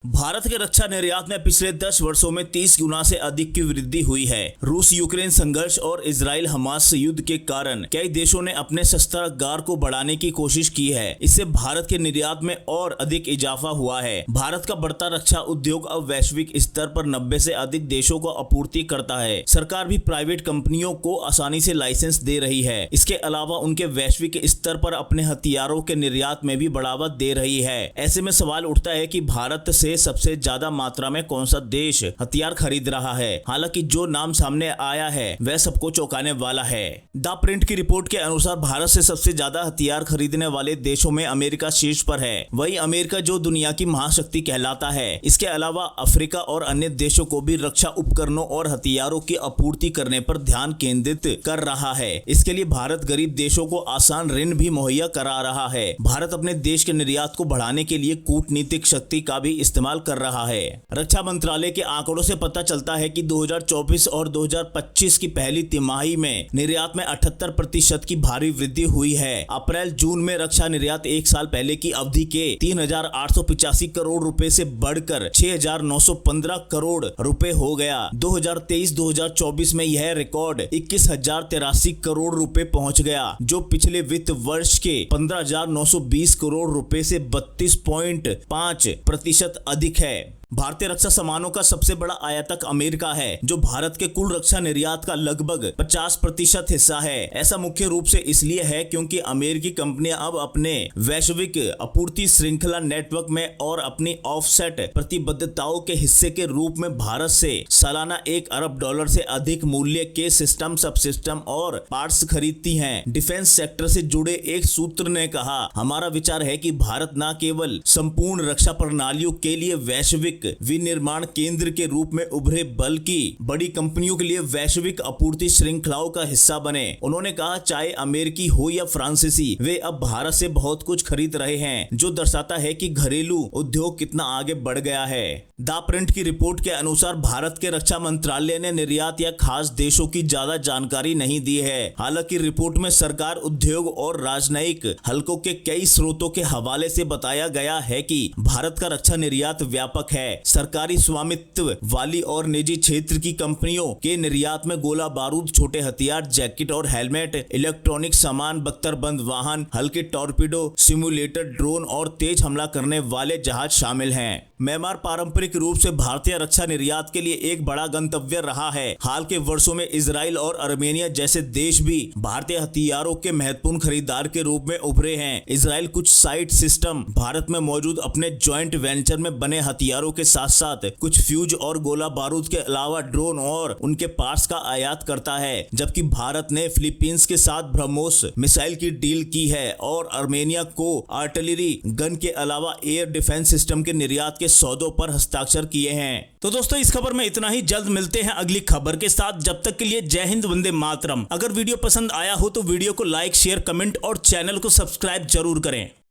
भारत के रक्षा निर्यात में पिछले 10 वर्षों में 30 गुना से अधिक की वृद्धि हुई है। रूस यूक्रेन संघर्ष और इजराइल हमास युद्ध के कारण कई देशों ने अपने शस्त्रागार को बढ़ाने की कोशिश की है। इससे भारत के निर्यात में और अधिक इजाफा हुआ है। भारत का बढ़ता रक्षा उद्योग अब वैश्विक स्तर पर 90 से अधिक देशों को आपूर्ति करता है। सरकार भी प्राइवेट कंपनियों को आसानी से लाइसेंस दे रही है। इसके अलावा उनके वैश्विक स्तर पर अपने हथियारों के निर्यात में भी बढ़ावा दे रही है। ऐसे में सवाल उठता है कि भारत से सबसे ज्यादा मात्रा में कौन सा देश हथियार खरीद रहा है। हालांकि जो नाम सामने आया है वह सबको चौंकाने वाला है। द प्रिंट की रिपोर्ट के अनुसार भारत से सबसे ज्यादा हथियार खरीदने वाले देशों में अमेरिका शीर्ष पर है। वही अमेरिका जो दुनिया की महाशक्ति कहलाता है। इसके अलावा अफ्रीका और अन्य देशों को भी रक्षा उपकरणों और हथियारों की आपूर्ति करने पर ध्यान केंद्रित कर रहा है। इसके लिए भारत गरीब देशों को आसान ऋण भी मुहैया करा रहा है। भारत अपने देश के निर्यात को बढ़ाने के लिए कूटनीतिक शक्ति का भी इस्तेमाल कर रहा है। रक्षा मंत्रालय के आंकड़ों से पता चलता है कि 2024 और 2025 की पहली तिमाही में निर्यात में 78% की भारी वृद्धि हुई है। अप्रैल जून में रक्षा निर्यात एक साल पहले की अवधि के 3,885 करोड़ रुपए से बढ़कर 6,915 करोड़ रुपए हो गया। 2023-2024 में यह रिकॉर्ड 21,083 करोड़ रुपए पहुंच गया, जो पिछले वित्त वर्ष के 15,920 करोड़ रुपए से 32.5% अधिक है। भारतीय रक्षा सामानों का सबसे बड़ा आयातक अमेरिका है, जो भारत के कुल रक्षा निर्यात का लगभग 50% हिस्सा है। ऐसा मुख्य रूप से इसलिए है क्योंकि अमेरिकी कंपनियां अब अपने वैश्विक आपूर्ति श्रृंखला नेटवर्क में और अपनी ऑफसेट प्रतिबद्धताओं के हिस्से के रूप में भारत से सालाना $1 अरब से अधिक मूल्य के सिस्टम, सबसिस्टम और पार्ट्स खरीदती हैं। डिफेंस सेक्टर से जुड़े एक सूत्र ने कहा, हमारा विचार है कि भारत न केवल संपूर्ण रक्षा प्रणालियों के लिए वैश्विक विनिर्माण केंद्र के रूप में उभरे, बल्कि बड़ी कंपनियों के लिए वैश्विक आपूर्ति श्रृंखलाओं का हिस्सा बने। उन्होंने कहा, चाहे अमेरिकी हो या फ्रांसीसी, वे अब भारत से बहुत कुछ खरीद रहे हैं, जो दर्शाता है कि घरेलू उद्योग कितना आगे बढ़ गया है। द प्रिंट की रिपोर्ट के अनुसार भारत के रक्षा मंत्रालय ने निर्यात या खास देशों की ज्यादा जानकारी नहीं दी है। हालांकि रिपोर्ट में सरकार, उद्योग और राजनयिक हलकों के कई स्रोतों के हवाले से बताया गया है कि भारत का रक्षा निर्यात व्यापक है। सरकारी स्वामित्व वाली और निजी क्षेत्र की कंपनियों के निर्यात में गोला बारूद, छोटे हथियार, जैकेट और हेलमेट, इलेक्ट्रॉनिक सामान, बख्तरबंद वाहन, हल्के टॉर्पीडो, सिमुलेटर, ड्रोन और तेज हमला करने वाले जहाज शामिल हैं। म्यांमार पारंपरिक रूप से भारतीय रक्षा निर्यात के लिए एक बड़ा गंतव्य रहा है। हाल के वर्षों में इजराइल और आर्मेनिया जैसे देश भी भारतीय हथियारों के महत्वपूर्ण खरीदार के रूप में उभरे हैं। इजराइल कुछ साइट सिस्टम भारत में मौजूद अपने जॉइंट वेंचर में बने हथियारों के साथ साथ कुछ फ्यूज और गोला बारूद के अलावा ड्रोन और उनके पार्ट्स का आयात करता है। जबकि भारत ने फिलीपींस के साथ ब्रह्मोस मिसाइल की डील की है और आर्मेनिया को आर्टिलरी गन के अलावा एयर डिफेंस सिस्टम के निर्यात के सौदों पर हस्ताक्षर किए हैं। तो दोस्तों, इस खबर में इतना ही। जल्द मिलते हैं अगली खबर के साथ। जब तक के लिए जय हिंद, वंदे मातरम। अगर वीडियो पसंद आया हो तो वीडियो को लाइक, शेयर, कमेंट और चैनल को सब्सक्राइब जरूर करें।